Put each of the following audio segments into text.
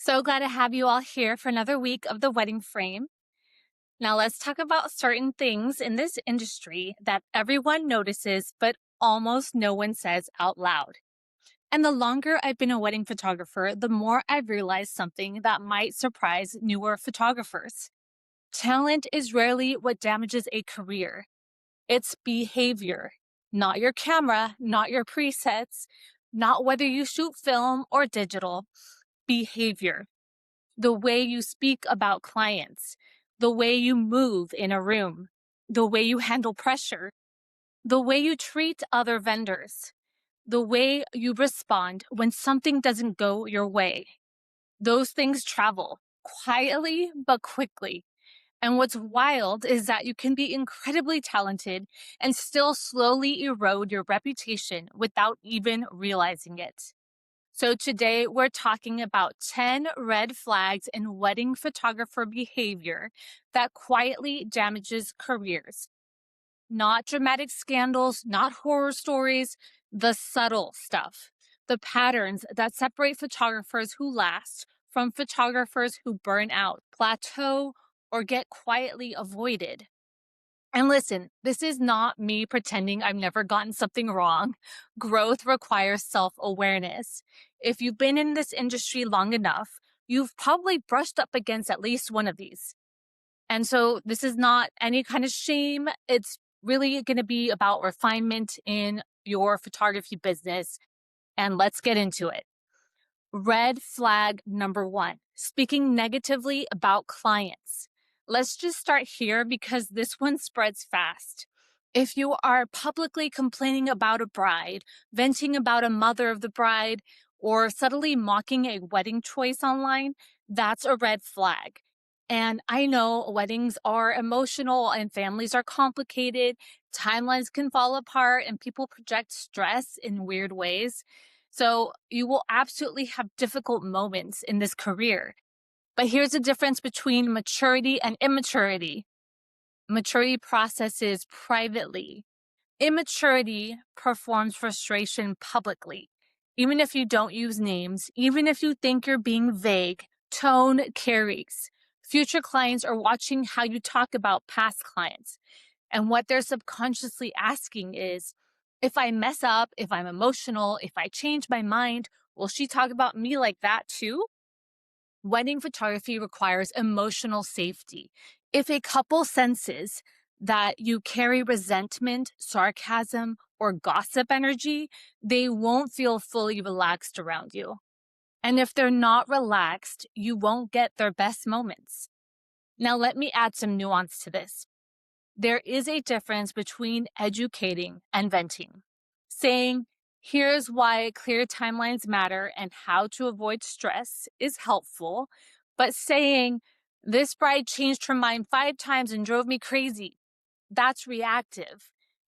So glad to have you all here for another week of the wedding frame. Now, let's talk about certain things in this industry that everyone notices, but almost no one says out loud. And the longer I've been a wedding photographer, the more I've realized something that might surprise newer photographers. Talent is rarely what damages a career, it's behavior, not your camera, not your presets, not whether you shoot film or digital. Behavior, the way you speak about clients, the way you move in a room, the way you handle pressure, the way you treat other vendors, the way you respond when something doesn't go your way. Those things travel quietly but quickly. And what's wild is that you can be incredibly talented and still slowly erode your reputation without even realizing it. So today we're talking about 10 red flags in wedding photographer behavior that quietly damages careers. Not dramatic scandals, not horror stories, the subtle stuff. The patterns that separate photographers who last from photographers who burn out, plateau, or get quietly avoided. And listen, this is not me pretending I've never gotten something wrong. Growth requires self awareness. If you've been in this industry long enough, you've probably brushed up against at least one of these. And so this is not any kind of shame. It's really going to be about refinement in your photography business. And let's get into it. Red flag number one, speaking negatively about clients. Let's just start here because this one spreads fast. If you are publicly complaining about a bride, venting about a mother of the bride, or subtly mocking a wedding choice online, that's a red flag. And I know weddings are emotional and families are complicated. Timelines can fall apart and people project stress in weird ways. So you will absolutely have difficult moments in this career. But here's the difference between maturity and immaturity. Maturity processes privately. Immaturity performs frustration publicly. Even if you don't use names, even if you think you're being vague, tone carries. Future clients are watching how you talk about past clients. And what they're subconsciously asking is, if I mess up, if I'm emotional, if I change my mind, will she talk about me like that too? Wedding photography requires emotional safety. If a couple senses that you carry resentment, sarcasm, or gossip energy, they won't feel fully relaxed around you. And if they're not relaxed, you won't get their best moments. Now, let me add some nuance to this. There is a difference between educating and venting. Saying, here's why clear timelines matter and how to avoid stress is helpful, but saying, this bride changed her mind 5 times and drove me crazy, that's reactive.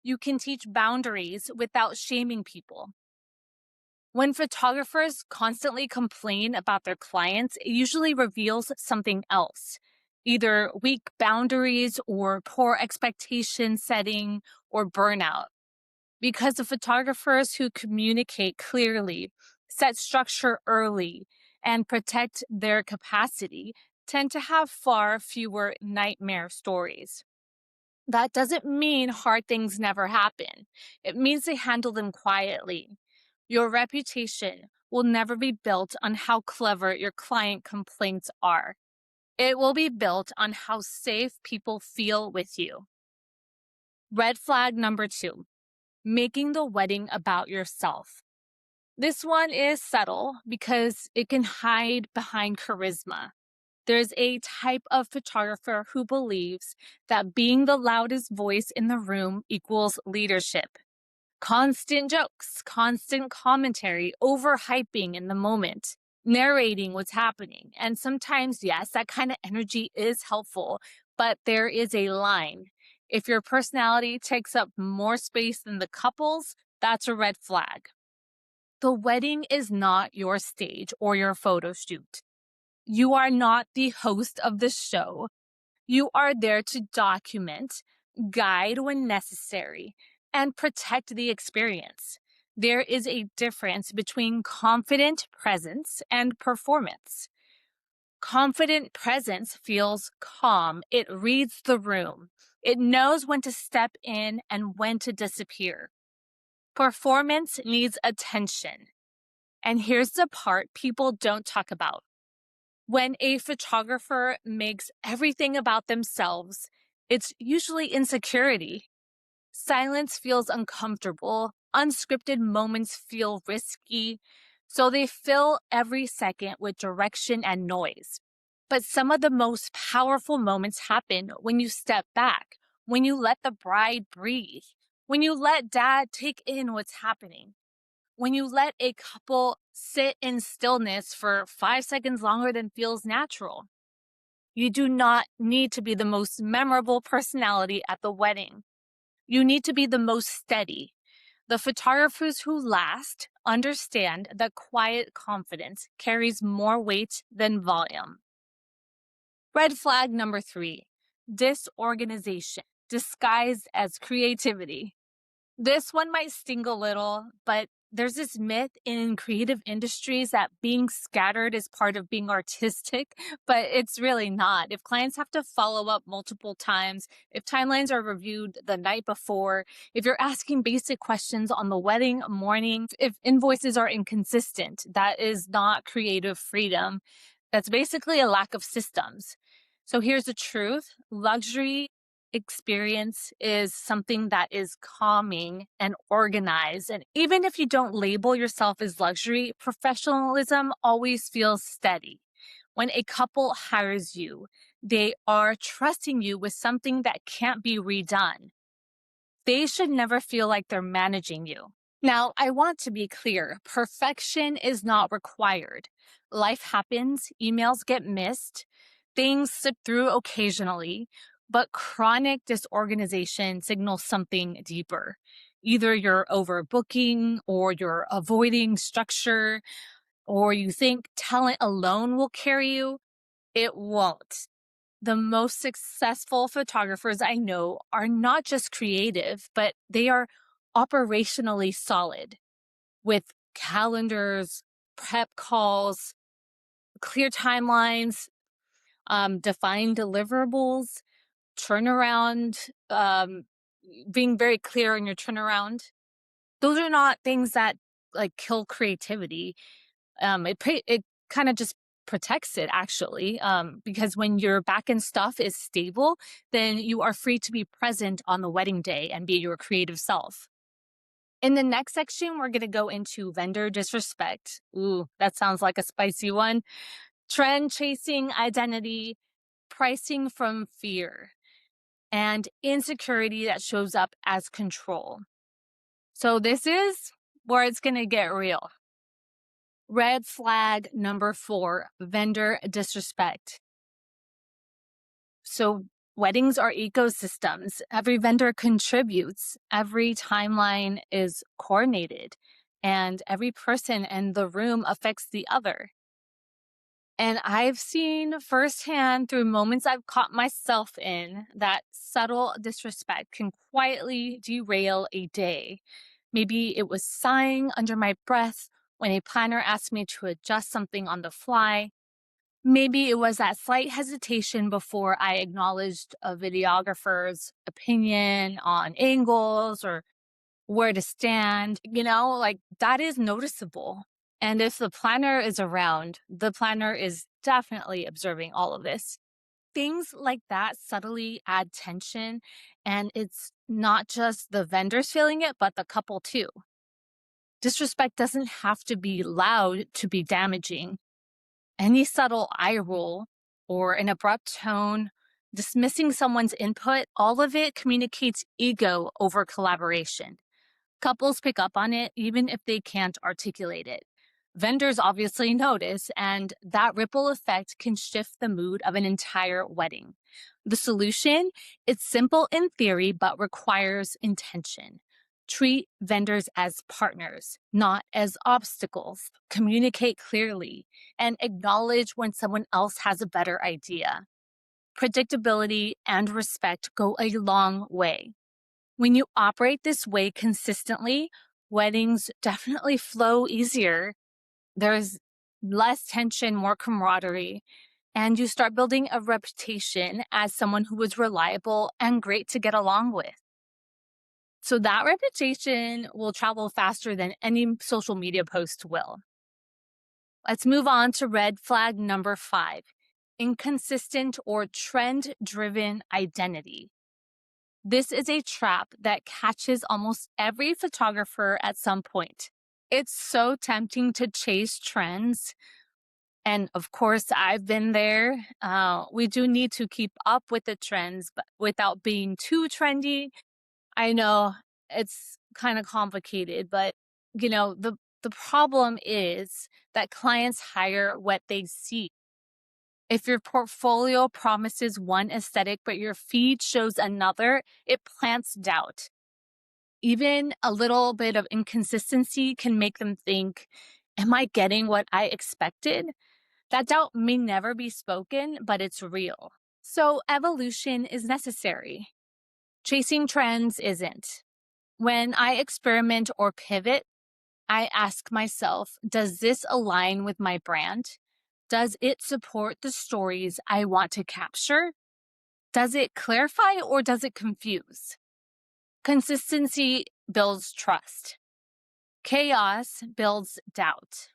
You can teach boundaries without shaming people. When photographers constantly complain about their clients, it usually reveals something else. Either weak boundaries or poor expectation setting or burnout. Because the photographers who communicate clearly, set structure early, and protect their capacity tend to have far fewer nightmare stories. That doesn't mean hard things never happen. It means they handle them quietly. Your reputation will never be built on how clever your client complaints are. It will be built on how safe people feel with you. Red flag number 2, making the wedding about yourself. This one is subtle because it can hide behind charisma. There's a type of photographer who believes that being the loudest voice in the room equals leadership. Constant jokes, constant commentary, overhyping in the moment, narrating what's happening. And sometimes, yes, that kind of energy is helpful, but there is a line. If your personality takes up more space than the couple's, that's a red flag. The wedding is not your stage or your photo shoot. You are not the host of the show. You are there to document, guide when necessary, and protect the experience. There is a difference between confident presence and performance. Confident presence feels calm. It reads the room. It knows when to step in and when to disappear. Performance needs attention. And here's the part people don't talk about. When a photographer makes everything about themselves, it's usually insecurity. Silence feels uncomfortable. Unscripted moments feel risky. So they fill every second with direction and noise. But some of the most powerful moments happen when you step back, when you let the bride breathe, when you let dad take in what's happening, when you let a couple sit in stillness for 5 seconds longer than feels natural. You do not need to be the most memorable personality at the wedding. You need to be the most steady. The photographers who last understand that quiet confidence carries more weight than volume. Red flag number 3, disorganization, disguised as creativity. This one might sting a little, but there's this myth in creative industries that being scattered is part of being artistic, but it's really not. If clients have to follow up multiple times, if timelines are reviewed the night before, if you're asking basic questions on the wedding morning, if invoices are inconsistent, that is not creative freedom. That's basically a lack of systems. So here's the truth. Luxury experience is something that is calming and organized. And even if you don't label yourself as luxury, professionalism always feels steady. When a couple hires you, they are trusting you with something that can't be redone. They should never feel like they're managing you. Now, I want to be clear, perfection is not required. Life happens, emails get missed, things slip through occasionally, but chronic disorganization signals something deeper. Either you're overbooking or you're avoiding structure, or you think talent alone will carry you. It won't. The most successful photographers I know are not just creative, but they are operationally solid with calendars, prep calls, clear timelines, defined deliverables, turnaround, being very clear on your turnaround. Those are not things that like kill creativity. It kind of just protects it actually, because when your back end stuff is stable, then you are free to be present on the wedding day and be your creative self. In the next section, we're going to go into vendor disrespect. Ooh, that sounds like a spicy one. Trend chasing identity, pricing from fear, and insecurity that shows up as control. So this is where it's going to get real. Red flag number 4, vendor disrespect. So weddings are ecosystems. Every vendor contributes. Every timeline is coordinated. And every person in the room affects the other. And I've seen firsthand through moments I've caught myself in that subtle disrespect can quietly derail a day. Maybe it was sighing under my breath when a planner asked me to adjust something on the fly. Maybe it was that slight hesitation before I acknowledged a videographer's opinion on angles or where to stand. Like that is noticeable. And if the planner is around, the planner is definitely observing all of this. Things like that subtly add tension, and it's not just the vendors feeling it, but the couple too. Disrespect doesn't have to be loud to be damaging. Any subtle eye roll or an abrupt tone, dismissing someone's input, all of it communicates ego over collaboration. Couples pick up on it even if they can't articulate it. Vendors obviously notice, and that ripple effect can shift the mood of an entire wedding. The solution? It's simple in theory, but requires intention. Treat vendors as partners, not as obstacles. Communicate clearly and acknowledge when someone else has a better idea. Predictability and respect go a long way. When you operate this way consistently, weddings definitely flow easier. There's less tension, more camaraderie. and you start building a reputation as someone who is reliable and great to get along with. So that reputation will travel faster than any social media post will. Let's move on to red flag number 5, inconsistent or trend driven identity. This is a trap that catches almost every photographer at some point. It's so tempting to chase trends. And of course, I've been there. We do need to keep up with the trends, but without being too trendy. I know it's kind of complicated, but the problem is that clients hire what they see. If your portfolio promises one aesthetic, but your feed shows another, it plants doubt. Even a little bit of inconsistency can make them think, am I getting what I expected? That doubt may never be spoken, but it's real. So evolution is necessary. Chasing trends isn't. When I experiment or pivot, I ask myself, does this align with my brand? Does it support the stories I want to capture? Does it clarify or does it confuse? Consistency builds trust. Chaos builds doubt.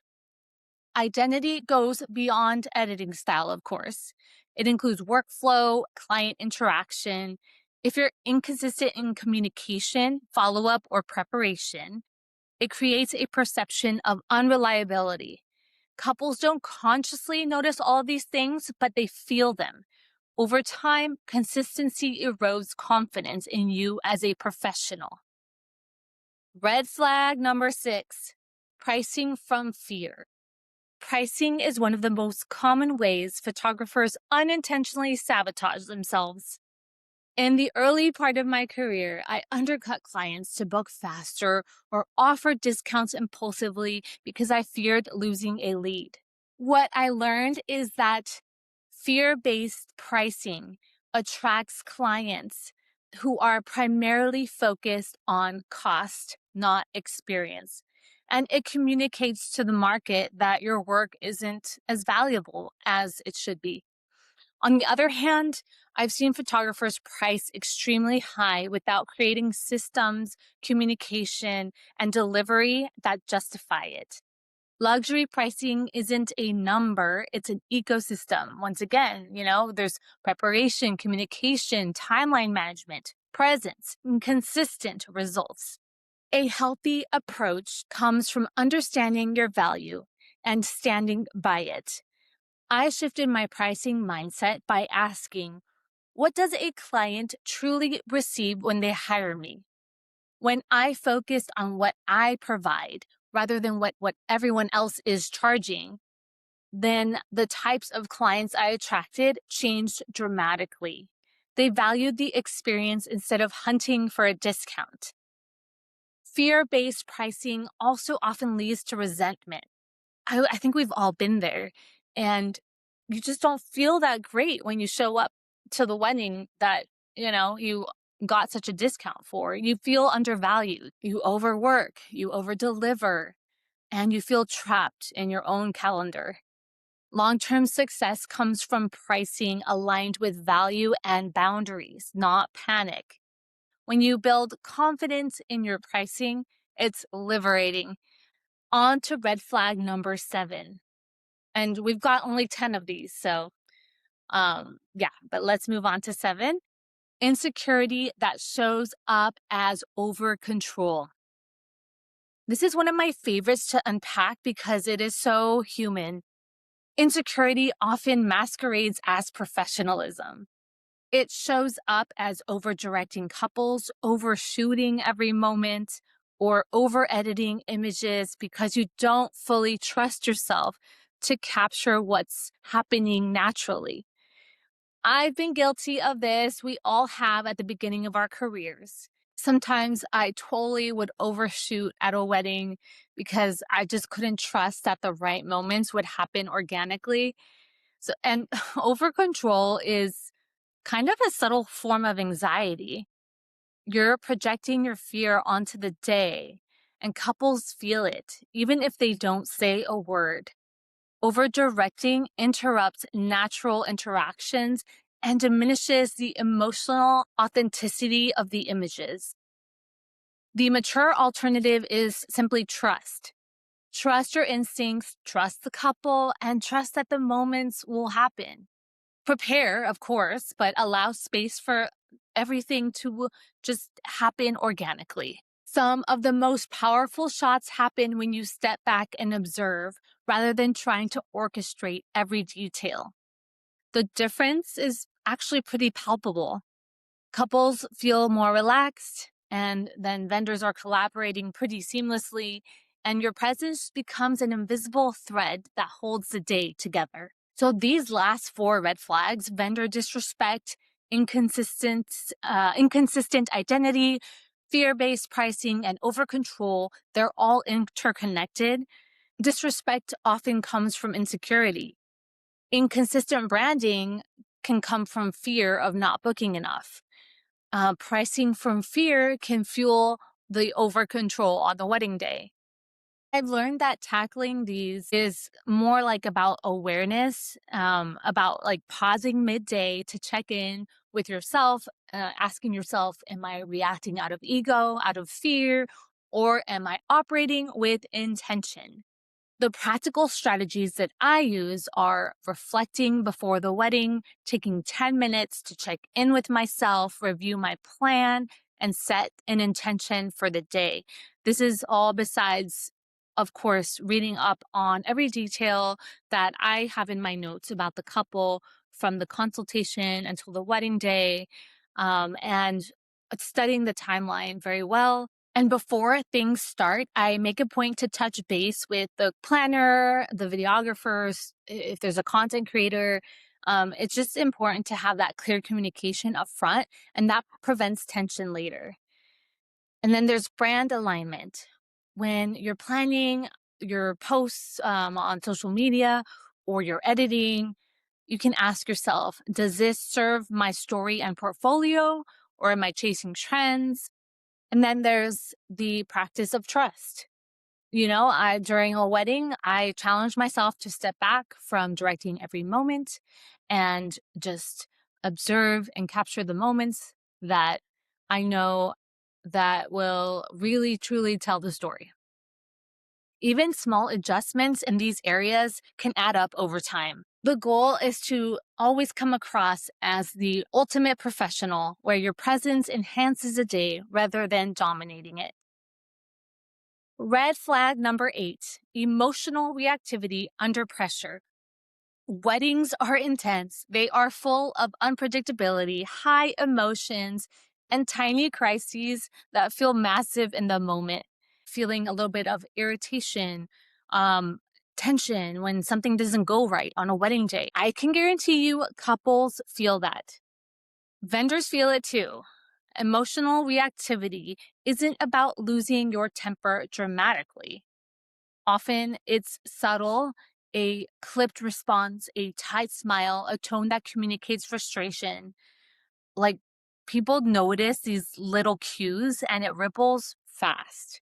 Identity goes beyond editing style, of course. It includes workflow, client interaction. If you're inconsistent in communication, follow up, or preparation, it creates a perception of unreliability. Couples don't consciously notice all these things, but they feel them. Over time, consistency erodes confidence in you as a professional. Red flag number 6, pricing from fear. Pricing is one of the most common ways photographers unintentionally sabotage themselves. In the early part of my career, I undercut clients to book faster or offered discounts impulsively because I feared losing a lead. What I learned is that fear-based pricing attracts clients who are primarily focused on cost, not experience. And it communicates to the market that your work isn't as valuable as it should be. On the other hand, I've seen photographers price extremely high without creating systems, communication, and delivery that justify it. Luxury pricing isn't a number, it's an ecosystem. Once again, there's preparation, communication, timeline management, presence, and consistent results. A healthy approach comes from understanding your value and standing by it. I shifted my pricing mindset by asking, what does a client truly receive when they hire me? When I focused on what I provide rather than what everyone else is charging, then the types of clients I attracted changed dramatically. They valued the experience instead of hunting for a discount. Fear-based pricing also often leads to resentment. I think we've all been there. And you just don't feel that great when you show up to the wedding that, you got such a discount for. You feel undervalued. You overwork, you overdeliver, and you feel trapped in your own calendar. Long-term success comes from pricing aligned with value and boundaries, not panic. When you build confidence in your pricing, it's liberating. On to red flag number 7. And we've got only 10 of these. So, but let's move on to 7. Insecurity that shows up as over control. This is one of my favorites to unpack because it is so human. Insecurity often masquerades as professionalism. It shows up as over-directing couples, overshooting every moment, or over-editing images because you don't fully trust yourself to capture what's happening naturally. I've been guilty of this. We all have at the beginning of our careers. Sometimes I totally would overshoot at a wedding because I just couldn't trust that the right moments would happen organically. So, and over control is kind of a subtle form of anxiety. You're projecting your fear onto the day, and couples feel it, even if they don't say a word. Over directing interrupts natural interactions and diminishes the emotional authenticity of the images. The mature alternative is simply trust. Trust your instincts, trust the couple, and trust that the moments will happen. Prepare, of course, but allow space for everything to just happen organically. Some of the most powerful shots happen when you step back and observe rather than trying to orchestrate every detail. The difference is actually pretty palpable. Couples feel more relaxed, and then vendors are collaborating pretty seamlessly, and your presence becomes an invisible thread that holds the day together. So these last four red flags, vendor disrespect, inconsistent identity, fear-based pricing, and over control, they're all interconnected. Disrespect often comes from insecurity. Inconsistent branding can come from fear of not booking enough. Pricing from fear can fuel the over control on the wedding day. I've learned that tackling these is more like about awareness, about like pausing midday to check in with yourself, asking yourself, am I reacting out of ego, out of fear, or am I operating with intention? The practical strategies that I use are reflecting before the wedding, taking 10 minutes to check in with myself, review my plan, and set an intention for the day. This is all besides, of course, reading up on every detail that I have in my notes about the couple from the consultation until the wedding day, and studying the timeline very well. And before things start, I make a point to touch base with the planner, the videographers, if there's a content creator. It's just important to have that clear communication up front, and that prevents tension later. And then there's brand alignment. When you're planning your posts on social media or you're editing, you can ask yourself, does this serve my story and portfolio, or am I chasing trends? And then there's the practice of trust. During a wedding, I challenge myself to step back from directing every moment and just observe and capture the moments that I know that will really truly tell the story. Even small adjustments in these areas can add up over time. The goal is to always come across as the ultimate professional, where your presence enhances a day rather than dominating it. Red flag number 8, emotional reactivity under pressure. Weddings are intense. They are full of unpredictability, high emotions, and tiny crises that feel massive in the moment. Feeling a little bit of irritation, tension when something doesn't go right on a wedding day. I can guarantee you couples feel that. Vendors feel it too. Emotional reactivity isn't about losing your temper dramatically. Often it's subtle, a clipped response, a tight smile, a tone that communicates frustration. Like, people notice these little cues and it ripples fast.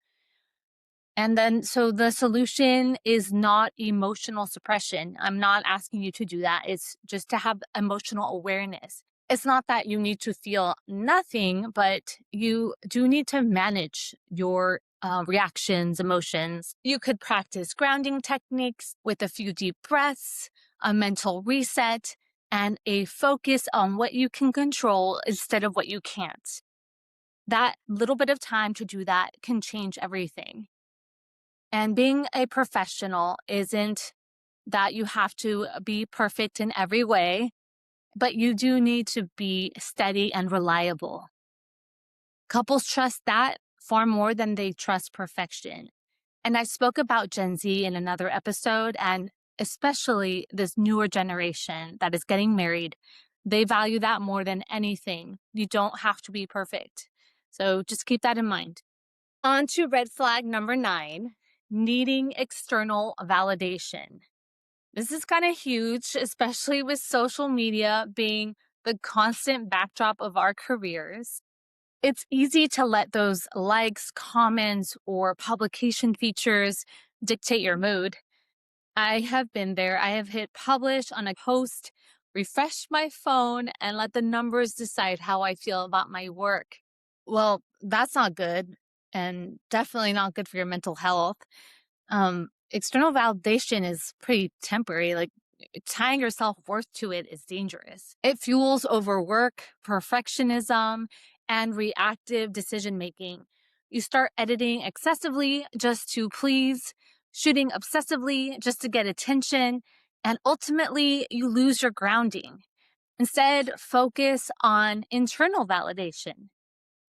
And then, so the solution is not emotional suppression. I'm not asking you to do that. It's just to have emotional awareness. It's not that you need to feel nothing, but you do need to manage your reactions, emotions. You could practice grounding techniques with a few deep breaths, a mental reset, and a focus on what you can control instead of what you can't. That little bit of time to do that can change everything. And being a professional isn't that you have to be perfect in every way, but you do need to be steady and reliable. Couples trust that far more than they trust perfection. And I spoke about Gen Z in another episode, and especially this newer generation that is getting married. They value that more than anything. You don't have to be perfect. So just keep that in mind. On to red flag number 9, needing external validation. This is kind of huge, especially with social media being the constant backdrop of our careers. It's easy to let those likes, comments, or publication features dictate your mood. I have been there. I have hit publish on a post, refreshed my phone, and let the numbers decide how I feel about my work. Well, that's not good and definitely not good for your mental health. External validation is pretty temporary. Like tying your self worth to it is dangerous. It fuels overwork, perfectionism, and reactive decision making. You start editing excessively just to please, shooting obsessively just to get attention, and ultimately you lose your grounding. Instead, focus on internal validation,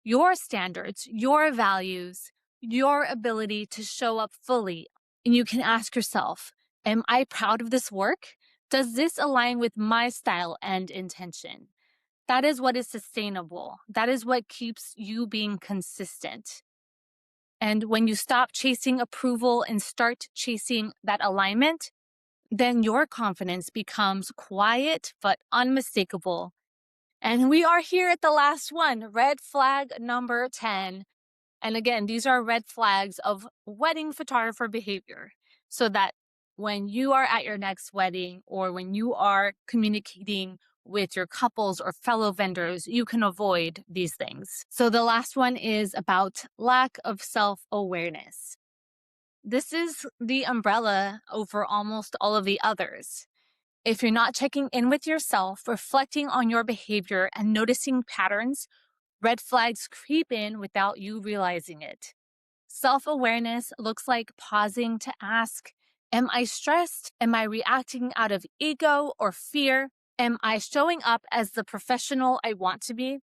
your standards, your values, your ability to show up fully. And you can ask yourself, am I proud of this work? Does this align with my style and intention? That is what is sustainable. That is what keeps you being consistent. And when you stop chasing approval and start chasing that alignment, then your confidence becomes quiet but unmistakable. And we are here at the last one, red flag number 10. And again, these are red flags of wedding photographer behavior, so that when you are at your next wedding or when you are communicating with your couples or fellow vendors, you can avoid these things. So the last one is about lack of self-awareness. This is the umbrella over almost all of the others. If you're not checking in with yourself, reflecting on your behavior, and noticing patterns, red flags creep in without you realizing it. Self-awareness looks like pausing to ask, am I stressed? Am I reacting out of ego or fear? Am I showing up as the professional I want to be?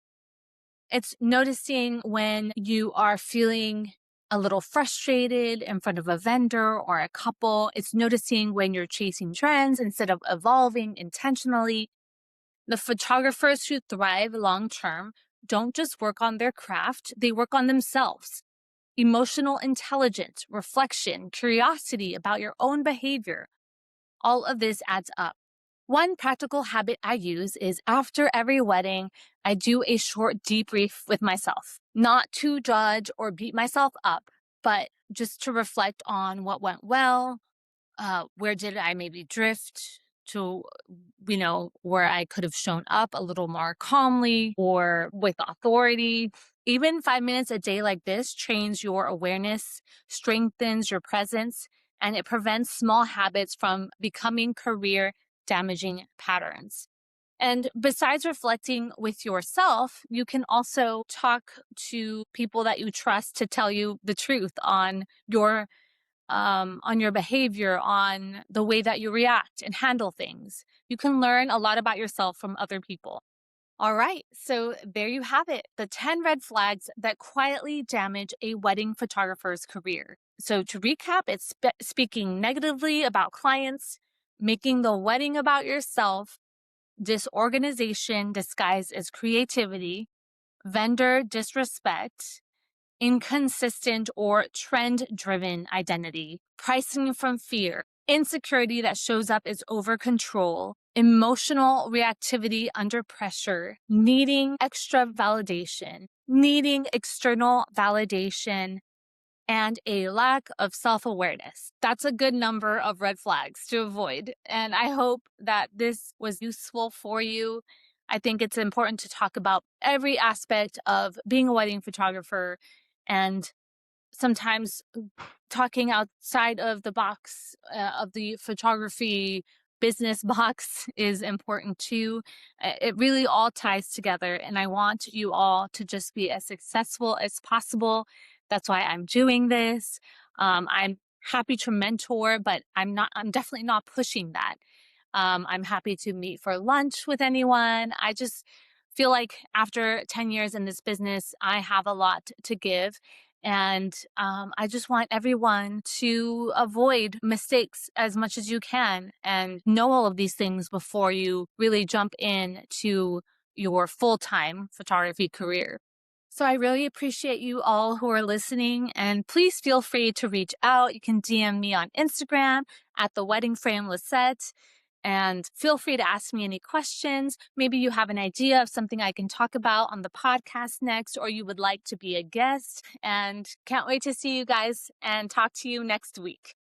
It's noticing when you are feeling a little frustrated in front of a vendor or a couple. It's noticing when you're chasing trends instead of evolving intentionally. The photographers who thrive long term don't just work on their craft, they work on themselves. Emotional intelligence, reflection, curiosity about your own behavior. All of this adds up. One practical habit I use is after every wedding, I do a short debrief with myself, not to judge or beat myself up, but just to reflect on what went well, where did I maybe drift to, where I could have shown up a little more calmly or with authority. Even 5 minutes a day like this trains your awareness, strengthens your presence, and it prevents small habits from becoming career damaging patterns. And besides reflecting with yourself, you can also talk to people that you trust to tell you the truth on your behavior, on the way that you react and handle things. You can learn a lot about yourself from other people. All right, so there you have it, the 10 red flags that quietly damage a wedding photographer's career. So to recap, it's speaking negatively about clients, making the wedding about yourself, disorganization disguised as creativity, vendor disrespect, inconsistent or trend driven identity, pricing from fear, insecurity that shows up as over control, emotional reactivity under pressure, needing extra validation, needing external validation, and a lack of self awareness. That's a good number of red flags to avoid. And I hope that this was useful for you. I think it's important to talk about every aspect of being a wedding photographer, and sometimes talking outside of the box of the photography business box is important too. It really all ties together, and I want you all to just be as successful as possible. That's why I'm doing this. I'm happy to mentor, but I'm definitely not pushing that. I'm happy to meet for lunch with anyone. I just feel like after 10 years in this business, I have a lot to give. And I just want everyone to avoid mistakes as much as you can and know all of these things before you really jump into your full-time photography career. So I really appreciate you all who are listening, and please feel free to reach out. You can DM me on Instagram at the Wedding Frame Lisette. And feel free to ask me any questions. Maybe you have an idea of something I can talk about on the podcast next, or you would like to be a guest. And can't wait to see you guys and talk to you next week.